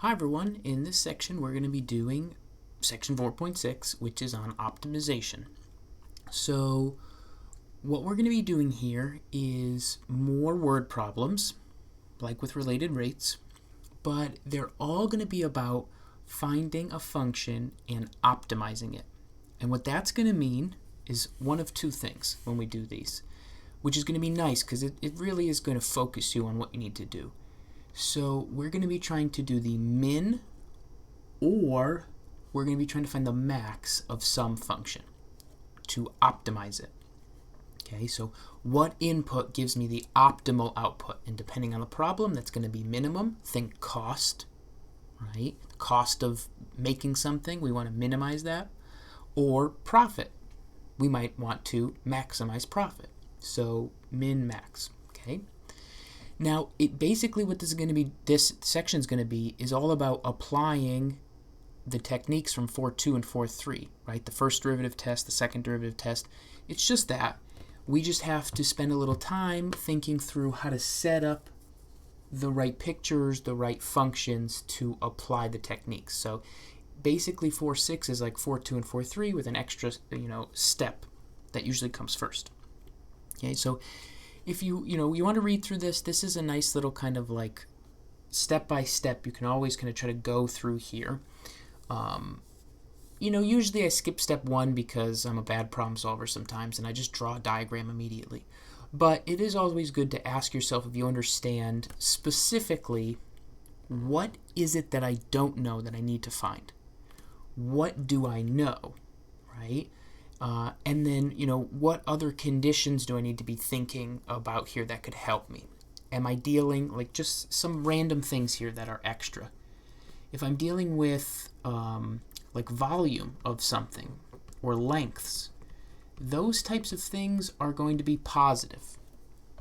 Hi everyone, in this section we're going to be doing section 4.6, which is on optimization. So what we're going to be doing here is more word problems, like with related rates, but they're all going to be about finding a function and optimizing it. And what that's going to mean is one of two things when we do these, which is going to be nice because it really is going to focus you on what you need to do. So we're going to be trying to do the min, or we're going to be trying to find the max of some function to optimize it. Okay, so what input gives me the optimal output? And depending on the problem, that's going to be minimum. Think cost, right? The cost of making something, we want to minimize that. Or profit. We might want to maximize profit. So min, max, okay? Now, basically what this section is going to be is all about applying the techniques from 4.2 and 4.3, right? The first derivative test, the second derivative test. It's just that. We just have to spend a little time thinking through how to set up the right pictures, the right functions to apply the techniques. So basically 4.6 is like 4.2 and 4.3 with an extra, step that usually comes first. Okay, so if you want to read through this is a nice little kind of like step by step. You can always kind of try to go through here. Usually I skip step 1 because I'm a bad problem solver sometimes and I just draw a diagram immediately. But it is always good to ask yourself if you understand specifically what is it that I don't know that I need to find. What do I know, right? And then, what other conditions do I need to be thinking about here that could help me? Am I dealing, like just some random things here that are extra? If I'm dealing with like volume of something or lengths, those types of things are going to be positive,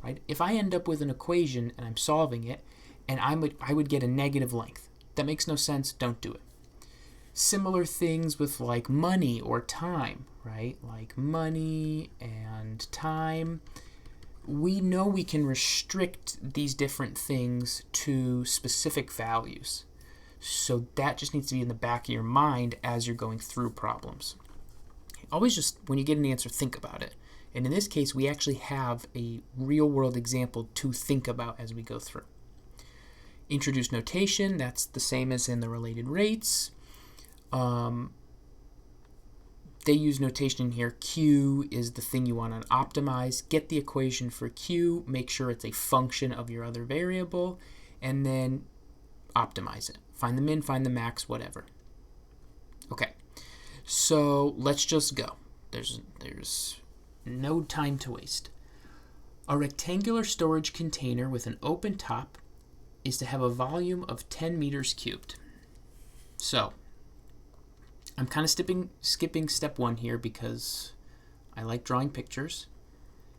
right? If I end up with an equation and I'm solving it and I would get a negative length, that makes no sense, don't do it. Similar things with like money or time, right? Like money and time. We know we can restrict these different things to specific values. So that just needs to be in the back of your mind as you're going through problems. Always just, when you get an answer, think about it. And in this case, we actually have a real-world example to think about as we go through. Introduce notation, that's the same as in the related rates. They use notation here. Q is the thing you want to optimize. Get the equation for Q, make sure it's a function of your other variable, and then optimize it. Find the min, find the max, whatever. Okay, so let's just go. There's no time to waste. A rectangular storage container with an open top is to have a volume of 10 meters cubed. So I'm kind of skipping step 1 here because I like drawing pictures.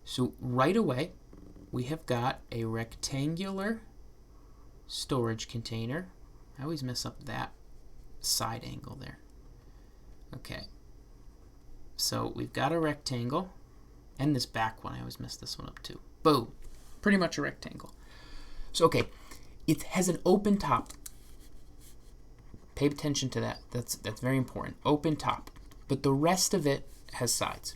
So right away, we have got a rectangular storage container. I always mess up that side angle there. Okay. So we've got a rectangle, and this back one, I always mess this one up too. Boom. Pretty much a rectangle. So, okay, it has an open top. Pay attention to that. That's very important. Open top. But the rest of it has sides.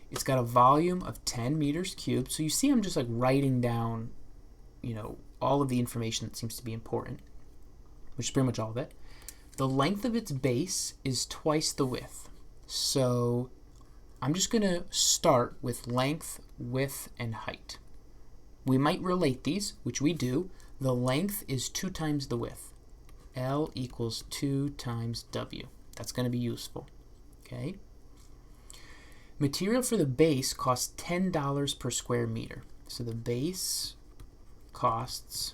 It's got a volume of 10 meters cubed. So you see I'm just like writing down, all of the information that seems to be important, which is pretty much all of it. The length of its base is twice the width. So I'm just going to start with length, width, and height. We might relate these, which we do. The length is 2 times the width. L equals 2 times W. That's going to be useful. Okay. Material for the base costs $10 per square meter. So the base costs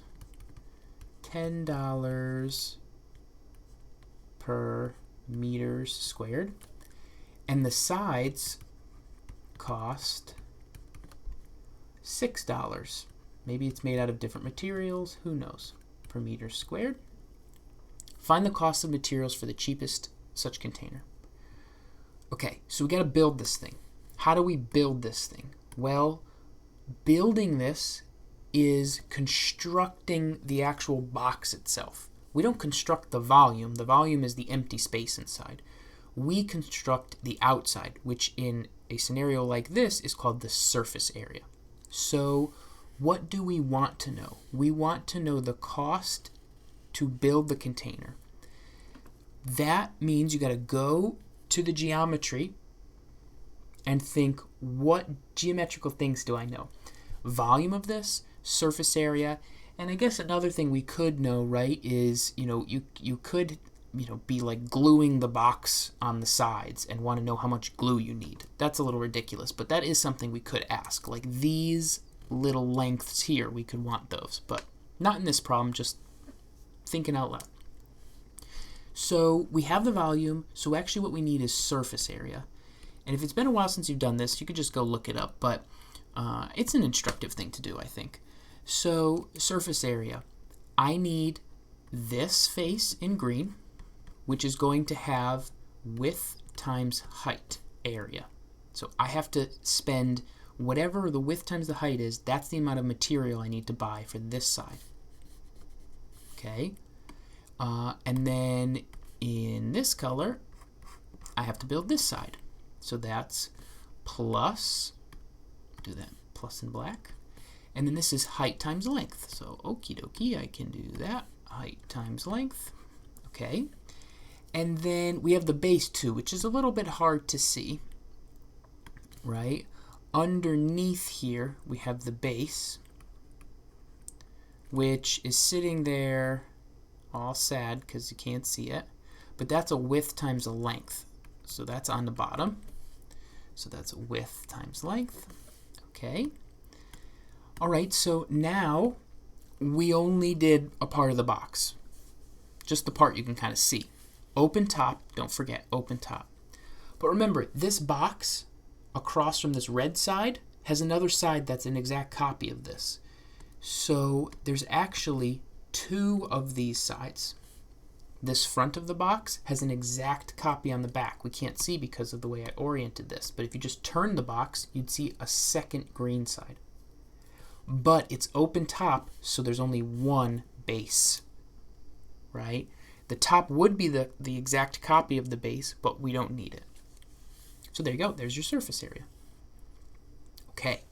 $10 per meters squared. And the sides cost $6. Maybe it's made out of different materials. Who knows? Per meter squared. Find the cost of materials for the cheapest such container. Okay, so we got to build this thing. How do we build this thing? Well, building this is constructing the actual box itself. we don't construct the volume. The volume is the empty space inside. We construct the outside, which in a scenario like this is called the surface area. So what do we want to know? We want to know the cost to build the container. That means you got to go to the geometry and think, what geometrical things do I know? Volume of this, surface area, and I guess another thing we could know, right, is, you could, be like gluing the box on the sides and want to know how much glue you need. That's a little ridiculous, but that is something we could ask. Like these little lengths here, we could want those, but not in this problem, just thinking out loud. So we have the volume, so actually what we need is surface area. And if it's been a while since you've done this, you could just go look it up, but it's an instructive thing to do, I think. So surface area, I need this face in green, which is going to have width times height area. So I have to spend whatever the width times the height is, that's the amount of material I need to buy for this side. Okay, and then in this color, I have to build this side. So that's plus, do that, plus in black. And then this is height times length. So okie dokie, I can do that. Height times length. Okay. And then we have the base too, which is a little bit hard to see, right? Underneath here, we have the base, which is sitting there all sad because you can't see it. But that's a width times a length. So that's on the bottom. So that's width times length. Okay. All right, so now we only did a part of the box. Just the part you can kind of see. Open top, don't forget, open top. But remember, this box across from this red side has another side that's an exact copy of this. So there's actually two of these sides. This front of the box has an exact copy on the back. We can't see because of the way I oriented this, but if you just turn the box, you'd see a second green side. But it's open top, so there's only one base, right? The top would be the exact copy of the base, but we don't need it. So there you go. There's your surface area. Okay,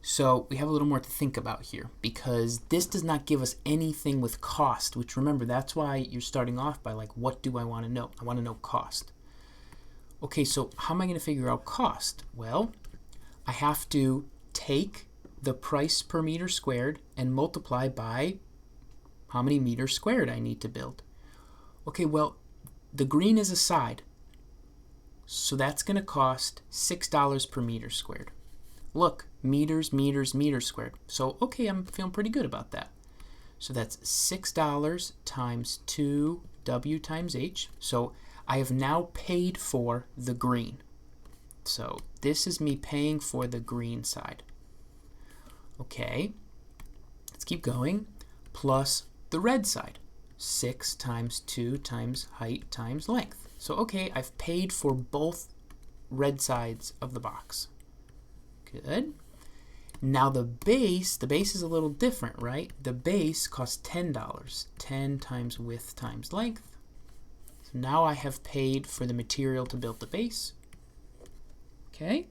so we have a little more to think about here because this does not give us anything with cost, which remember, that's why you're starting off by like, what do I want to know? I want to know cost. Okay, so how am I going to figure out cost? Well, I have to take the price per meter squared and multiply by how many meters squared I need to build. Okay, well, the green is a side, so that's going to cost $6 per meter squared. Look, meters, meters, meters squared. So, okay, I'm feeling pretty good about that. So that's $6 times 2W times H. So I have now paid for the green. So this is me paying for the green side. Okay, let's keep going. Plus the red side. 6 times 2 times height times length. So okay, I've paid for both red sides of the box. Good. Now the base is a little different, right? The base costs $10. 10 times width times length. So now I have paid for the material to build the base. Okay.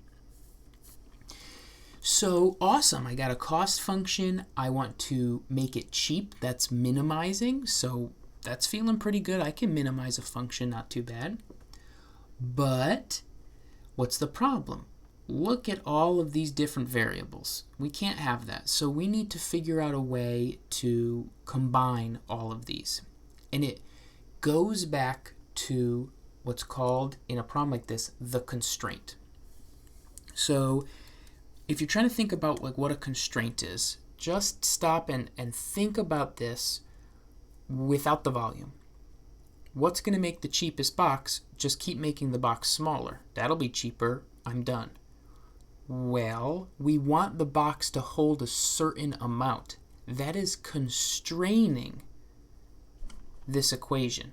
So awesome, I got a cost function. I want to make it cheap. That's minimizing, so that's feeling pretty good. I can minimize a function, not too bad. But what's the problem? Look at all of these different variables. We can't have that, so we need to figure out a way to combine all of these. And it goes back to what's called, in a problem like this, the constraint. So if you're trying to think about like what a constraint is, just stop and think about this without the volume. What's going to make the cheapest box? Just keep making the box smaller. That'll be cheaper. I'm done. Well, we want the box to hold a certain amount. That is constraining this equation.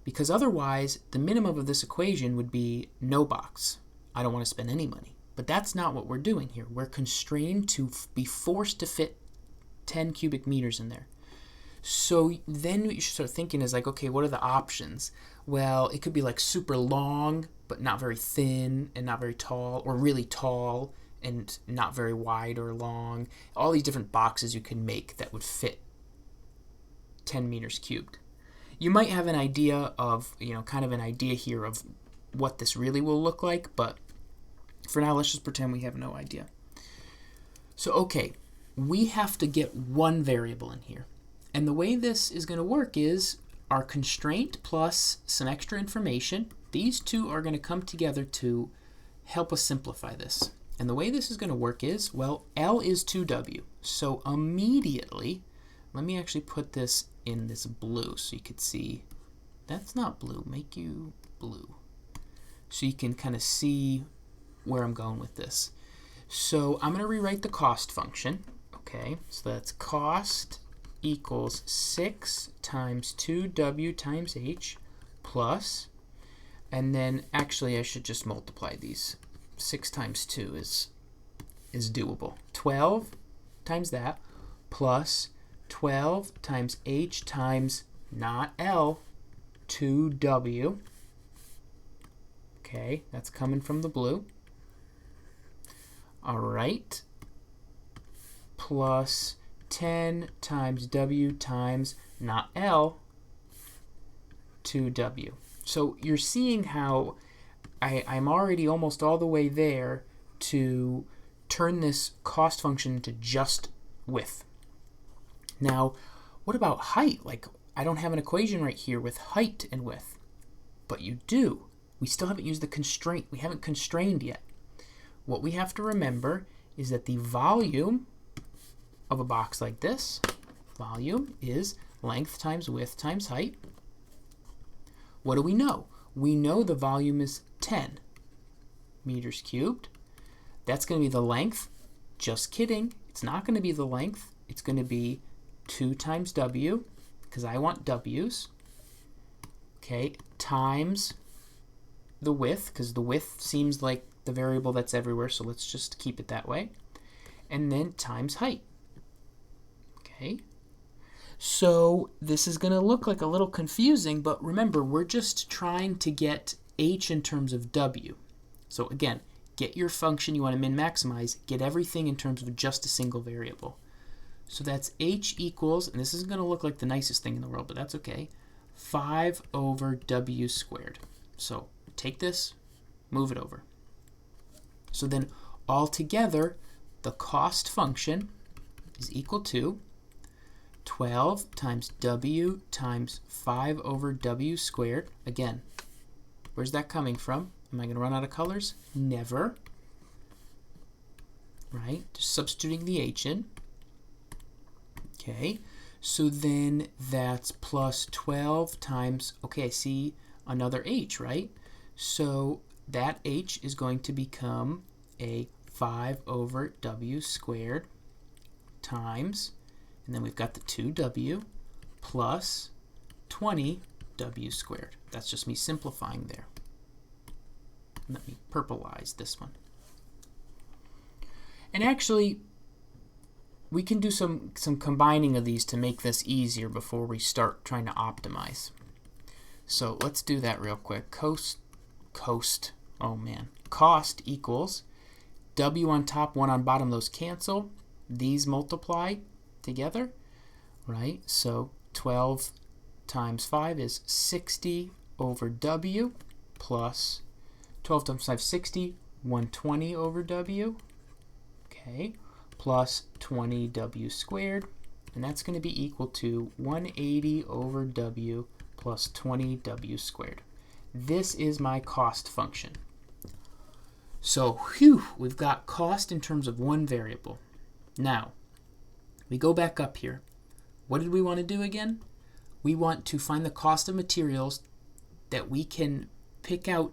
Because otherwise, the minimum of this equation would be no box. I don't want to spend any money. But that's not what we're doing here. We're constrained to be forced to fit 10 cubic meters in there. So then what you should start thinking is like, okay, what are the options? Well, it could be like super long, but not very thin and not very tall, or really tall and not very wide or long. All these different boxes you can make that would fit 10 meters cubed. You might have an idea of, kind of an idea here of what this really will look like, but for now, let's just pretend we have no idea. So, okay, we have to get one variable in here. And the way this is going to work is our constraint plus some extra information. These two are going to come together to help us simplify this. And the way this is going to work is, well, L is 2W. So immediately, let me actually put this in this blue so you could see. That's not blue. Make you blue. So you can kind of see where I'm going with this. So I'm going to rewrite the cost function. Okay, so that's cost equals 6 times 2W times H plus, and then actually I should just multiply these. 6 times 2 is doable. 12 times that plus 12 times H times, not L, 2W. Okay, that's coming from the blue. All right. Plus 10 times W times, not L, 2W. So you're seeing how I'm already almost all the way there to turn this cost function into just width. Now, what about height? Like, I don't have an equation right here with height and width, but you do. We still haven't used the constraint. We haven't constrained yet. What we have to remember is that the volume of a box like this, volume is length times width times height. What do we know? We know the volume is 10 meters cubed. That's going to be the length. Just kidding. It's not going to be the length. It's going to be 2 times W, because I want W's. Okay, times the width, because the width seems like the variable that's everywhere, so let's just keep it that way. And then times height. Okay, so this is going to look like a little confusing, but remember, we're just trying to get H in terms of W. So again, get your function you want to min-maximize, get everything in terms of just a single variable. So that's H equals, and this isn't going to look like the nicest thing in the world, but that's okay, 5 over W squared. So take this, move it over. So then altogether, the cost function is equal to 12 times W times 5 over W squared. Again, where's that coming from? Am I going to run out of colors? Never. Right? Just substituting the H in. Okay. So then that's plus 12 times, okay, I see another H, right? So that H is going to become a 5 over W squared times, and then we've got the 2W plus 20W squared. That's just me simplifying there. Let me purplize this one. And actually, we can do some combining of these to make this easier before we start trying to optimize. So let's do that real quick. Cost equals W on top, 1 on bottom, those cancel. These multiply together, right? So 12 times 5 is 60 over W plus 12 times 5, 60, 120 over W, okay, plus 20W squared, and that's going to be equal to 180 over W plus 20W squared. This is my cost function. So, we've got cost in terms of one variable. Now, we go back up here. What did we want to do again? We want to find the cost of materials that we can pick out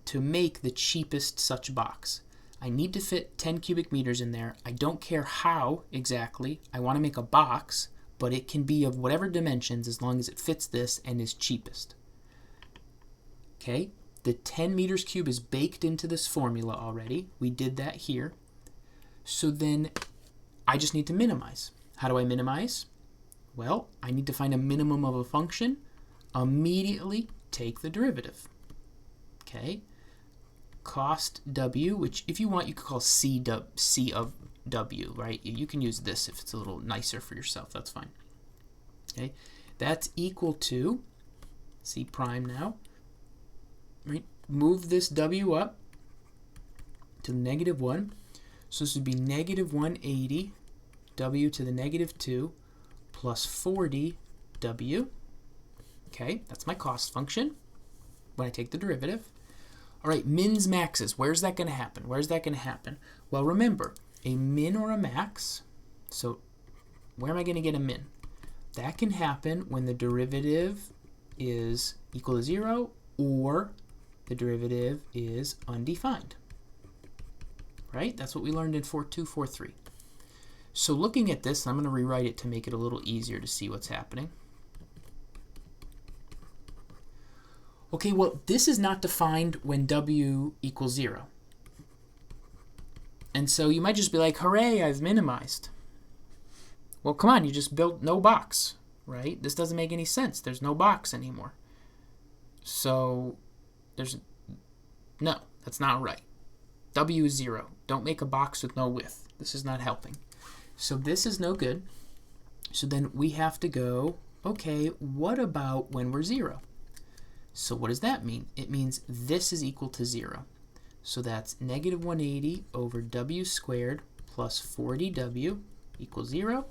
to make the cheapest such box. I need to fit 10 cubic meters in there. I don't care how exactly. I want to make a box, but it can be of whatever dimensions as long as it fits this and is cheapest. Okay, the 10 meters cube is baked into this formula already. We did that here. So then I just need to minimize. How do I minimize? Well, I need to find a minimum of a function. Immediately take the derivative. Okay? Cost W, which if you want, you could call C of W, right? You can use this if it's a little nicer for yourself. That's fine. Okay? That's equal to C prime now. Right? Move this W up to the negative 1. So this would be negative 180 W to the negative 2 plus 40 W. Okay, that's my cost function when I take the derivative. All right, mins, maxes. Where's that going to happen? Where's that going to happen? Well, remember, a min or a max. So where am I going to get a min? That can happen when the derivative is equal to 0 or the derivative is undefined. Right? That's what we learned in 4.2.4.3. So looking at this, I'm going to rewrite it to make it a little easier to see what's happening. Okay, well, this is not defined when W equals 0. And so you might just be like, hooray, I've minimized. Well, come on, you just built no box, right? This doesn't make any sense. There's no box anymore. So no, that's not right. W is 0. Don't make a box with no width. This is not helping. So this is no good. So then we have to go, okay, what about when we're 0? So what does that mean? It means this is equal to 0. So that's negative 180 over W squared plus 40W equals 0.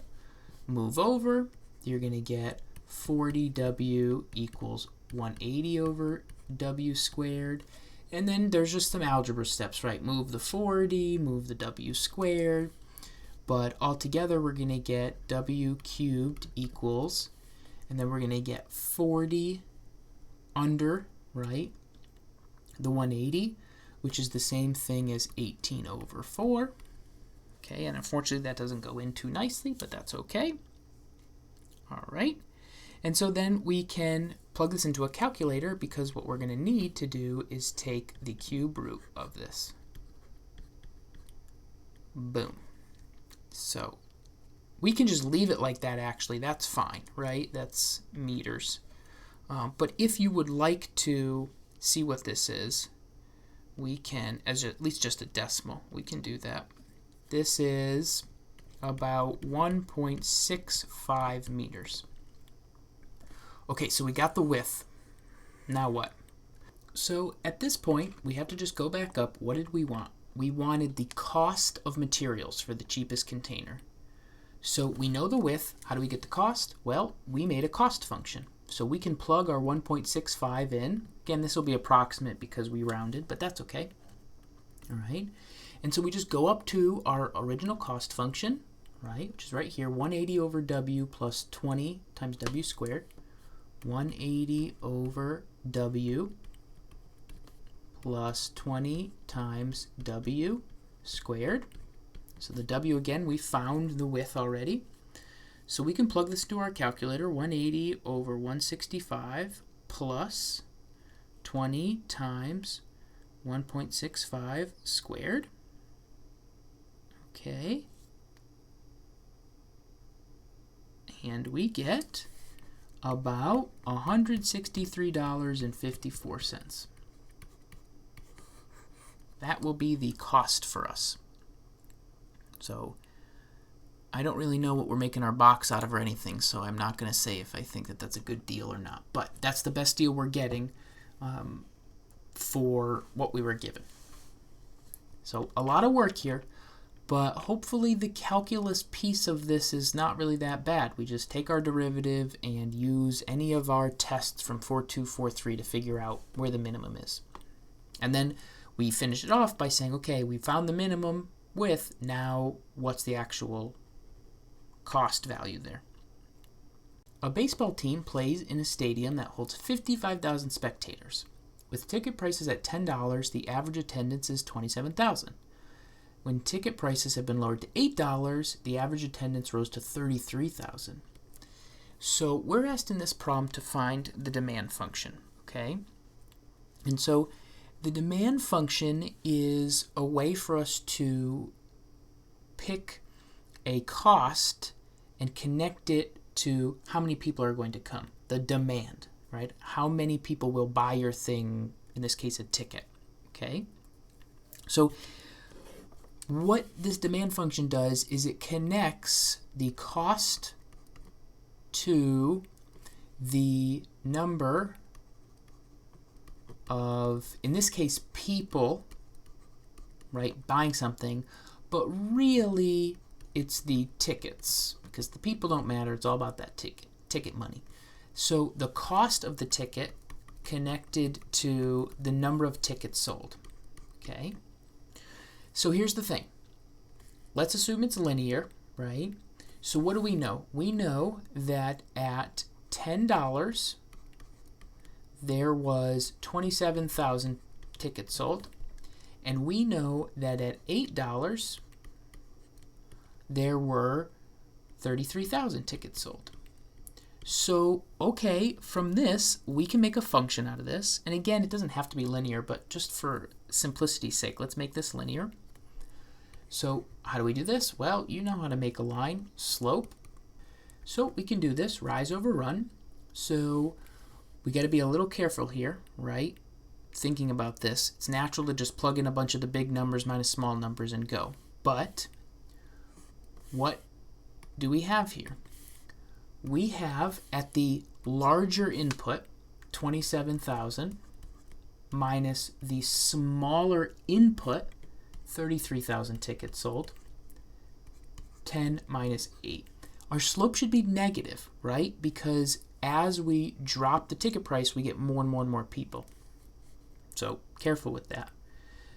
Move over. You're going to get 40W equals 180 over W squared. And then there's just some algebra steps, right? Move the 40, move the W squared. But altogether, we're going to get W cubed equals, and then we're going to get 40 under, right, the 180, which is the same thing as 18 over 4. Okay, and unfortunately, that doesn't go in too nicely, but that's okay. All right. And so then we can plug this into a calculator because what we're going to need to do is take the cube root of this. Boom. So we can just leave it like that, actually. That's fine, right? That's meters. But if you would like to see what this is, we can, as at least just a decimal, we can do that. This is about 1.65 meters. Okay, so we got the width. Now what? So at this point, we have to just go back up. What did we want? We wanted the cost of materials for the cheapest container. So we know the width. How do we get the cost? Well, we made a cost function. So we can plug our 1.65 in. Again, this will be approximate because we rounded, but that's okay. All right. And so we just go up to our original cost function, right, which is right here, 180 over W plus 20 times W squared. 180 over W plus 20 times W squared. So the W, again, we found the width already. So we can plug this into our calculator, 180 over 165 plus 20 times 1.65 squared. Okay. And we get about $163.54. That will be the cost for us. So I don't really know what we're making our box out of or anything, so I'm not going to say if I think that that's a good deal or not. But that's the best deal we're getting for what we were given. So a lot of work here, but hopefully the calculus piece of this is not really that bad. We just take our derivative and use any of our tests from 4.2, 4.3 to figure out where the minimum is. And then we finish it off by saying, okay, we found the minimum width. Now what's the actual cost value there? A baseball team plays in a stadium that holds 55,000 spectators. With ticket prices at $10, the average attendance is 27,000. When ticket prices have been lowered to $8, the average attendance rose to 33,000. So we're asked in this problem to find the demand function, okay? And so the demand function is a way for us to pick a cost and connect it to how many people are going to come, the demand, right? How many people will buy your thing, in this case, a ticket, okay? So what this demand function does is it connects the cost to the number of, in this case, people, right, buying something, but really it's the tickets, because the people don't matter. It's all about that ticket money. So the cost of the ticket connected to the number of tickets sold, okay? So here's the thing. Let's assume it's linear, right? So what do we know? We know that at $10, there was 27,000 tickets sold. And we know that at $8, there were 33,000 tickets sold. So, okay, from this, we can make a function out of this. And again, it doesn't have to be linear, but just for simplicity's sake, let's make this linear. So how do we do this? Well, you know how to make a line, slope. So we can do this, rise over run. So we got to be a little careful here, right? Thinking about this, it's natural to just plug in a bunch of the big numbers minus small numbers and go. But what do we have here? We have at the larger input, 27,000, minus the smaller input, 33,000 tickets sold, 10 minus 8. Our slope should be negative, right? Because as we drop the ticket price, we get more and more and more people. So careful with that.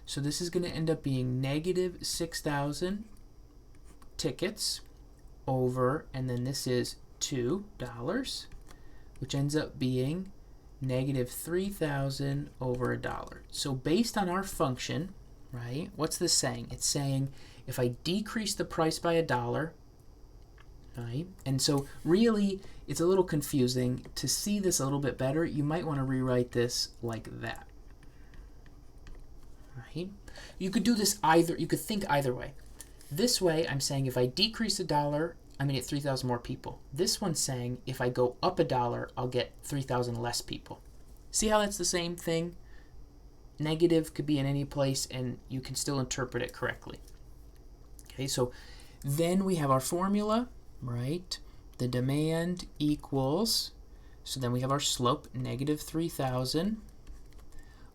So this is going to end up being negative 6,000 tickets over, and then this is $2, which ends up being negative 3,000 over $1. So based on our function, right, what's this saying? It's saying if I decrease the price by $1, right, and so really it's a little confusing. To see this a little bit better, you might want to rewrite this like that. Right? You could do this you could think either way. This way, I'm saying if I decrease $1, I'm going to get 3,000 more people. This one's saying if I go up $1, I'll get 3,000 less people. See how that's the same thing? Negative could be in any place, and you can still interpret it correctly. Okay, so then we have our formula, right? The demand equals, so then we have our slope, negative 3,000.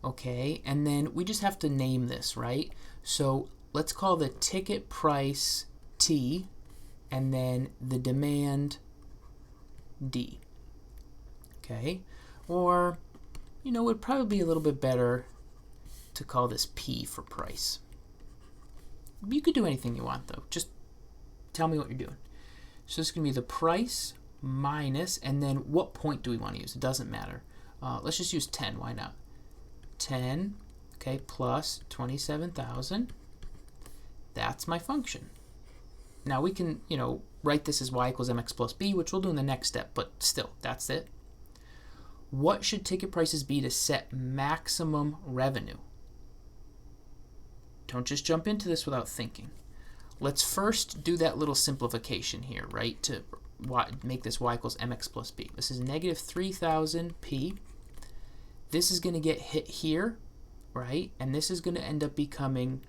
Okay, and then we just have to name this, right? So let's call the ticket price T, and then the demand D. Okay, or, you know, it would probably be a little bit better to call this P for price. You could do anything you want, though. Just tell me what you're doing. So this is going to be the price minus, and then what point do we want to use? It doesn't matter. Let's just use 10. Why not? 10, okay, plus 27,000. That's my function. Now we can, you know, write this as y equals mx plus b, which we'll do in the next step, but still, that's it. What should ticket prices be to set maximum revenue? Don't just jump into this without thinking. Let's first do that little simplification here, right, to make this y equals mx plus b. This is negative 3,000 p. This is going to get hit here, right, and this is going to end up becoming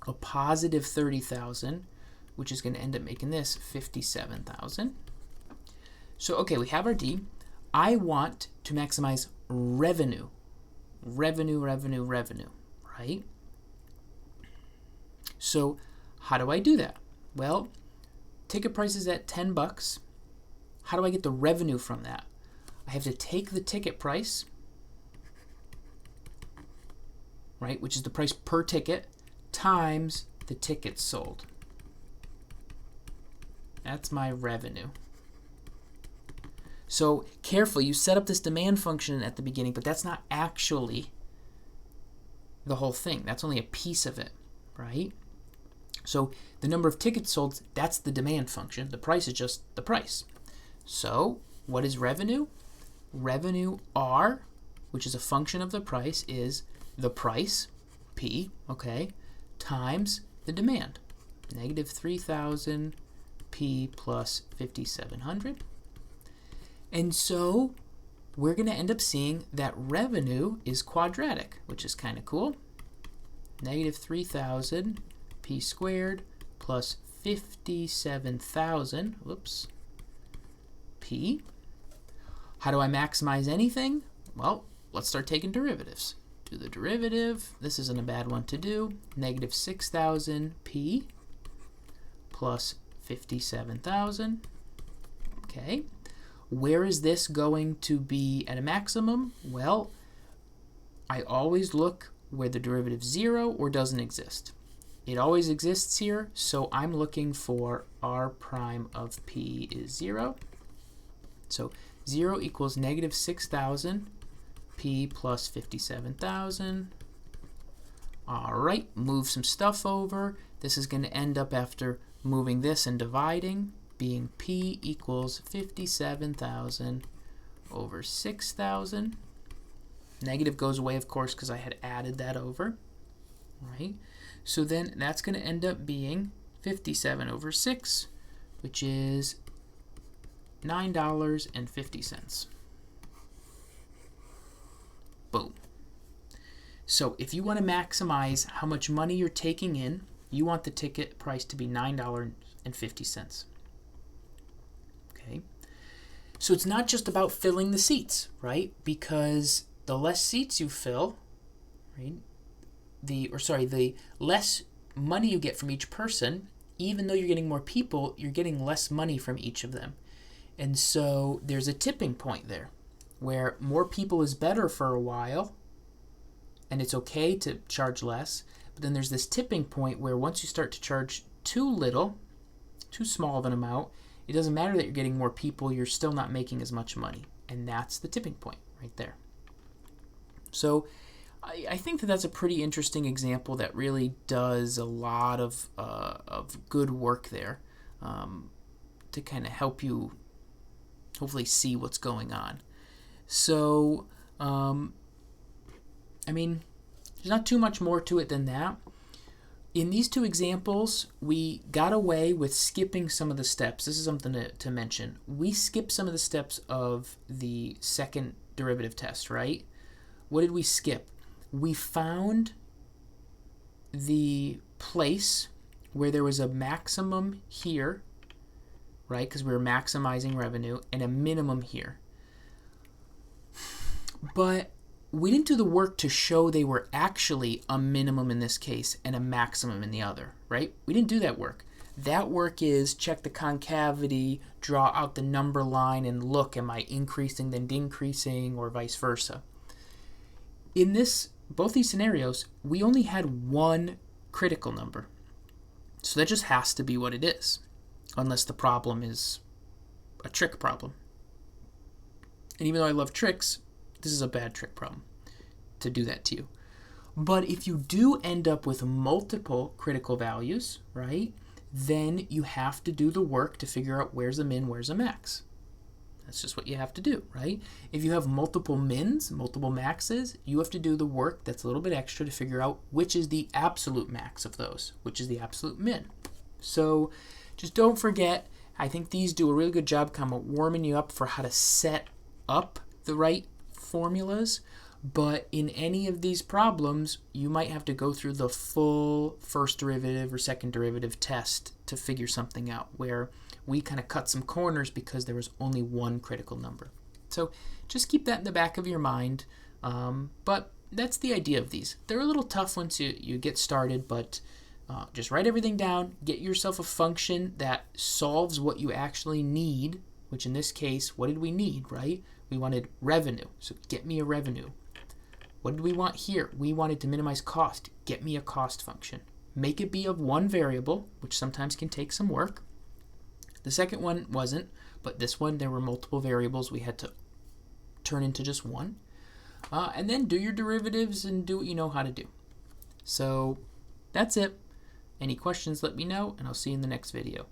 a positive 30,000, which is going to end up making this 57,000. So, okay, we have our D. I want to maximize revenue. Revenue, right? So, how do I do that? Well, ticket price is at $10. How do I get the revenue from that? I have to take the ticket price, right, which is the price per ticket, times the tickets sold. That's my revenue. So careful, you set up this demand function at the beginning, but that's not actually the whole thing. That's only a piece of it, right? So the number of tickets sold, that's the demand function. The price is just the price. So what is revenue? Revenue R, which is a function of the price, is the price, P, okay, times the demand, negative 3,000 P plus 5700. And so we're going to end up seeing that revenue is quadratic, which is kind of cool. Negative 3,000 P squared plus 57,000, whoops, P. How do I maximize anything? Well, let's start taking derivatives. Do the derivative. This isn't a bad one to do. Negative 6,000 P plus 57,000. Okay. Where is this going to be at a maximum? Well, I always look where the derivative is 0 or doesn't exist. It always exists here, so I'm looking for r prime of P is 0. So 0 equals negative 6,000 P plus 57,000. All right, move some stuff over. This is going to end up, after moving this and dividing, being P equals 57,000 over 6,000. Negative goes away, of course, because I had added that over. Right? So then that's going to end up being 57 over 6, which is $9.50. Boom. So if you want to maximize how much money you're taking in, you want the ticket price to be $9.50. Okay. So it's not just about filling the seats, right? Because the less seats you fill, right? The less money you get from each person, even though you're getting more people, you're getting less money from each of them. And so there's a tipping point there where more people is better for a while, and it's okay to charge less. But then there's this tipping point where once you start to charge too little, too small of an amount, it doesn't matter that you're getting more people, you're still not making as much money. And that's the tipping point right there. So I think that that's a pretty interesting example that really does a lot of good work there to kind of help you hopefully see what's going on. So, I mean, there's not too much more to it than that. In these two examples, we got away with skipping some of the steps. This is something to mention. We skipped some of the steps of the second derivative test, right? What did we skip? We found the place where there was a maximum here, right? Because we were maximizing revenue, and a minimum here. But we didn't do the work to show they were actually a minimum in this case and a maximum in the other, right? We didn't do that work. That work is check the concavity, draw out the number line, and look, am I increasing then decreasing, or vice versa. In both these scenarios, we only had one critical number. So that just has to be what it is, unless the problem is a trick problem. And even though I love tricks, this is a bad trick problem to do that to you. But if you do end up with multiple critical values, right, then you have to do the work to figure out where's a min, where's a max. That's just what you have to do, right? If you have multiple mins, multiple maxes, you have to do the work that's a little bit extra to figure out which is the absolute max of those, which is the absolute min. So just don't forget, I think these do a really good job kind of warming you up for how to set up the right formulas. But in any of these problems, you might have to go through the full first derivative or second derivative test to figure something out, where we kind of cut some corners because there was only one critical number. So just keep that in the back of your mind. But that's the idea of these. They're a little tough once you get started, but just write everything down. Get yourself a function that solves what you actually need, which in this case, what did we need, right? We wanted revenue, so get me a revenue. What did we want here? We wanted to minimize cost. Get me a cost function. Make it be of one variable, which sometimes can take some work. The second one wasn't, but this one, there were multiple variables we had to turn into just one. And then do your derivatives and do what you know how to do. So that's it. Any questions, let me know, and I'll see you in the next video.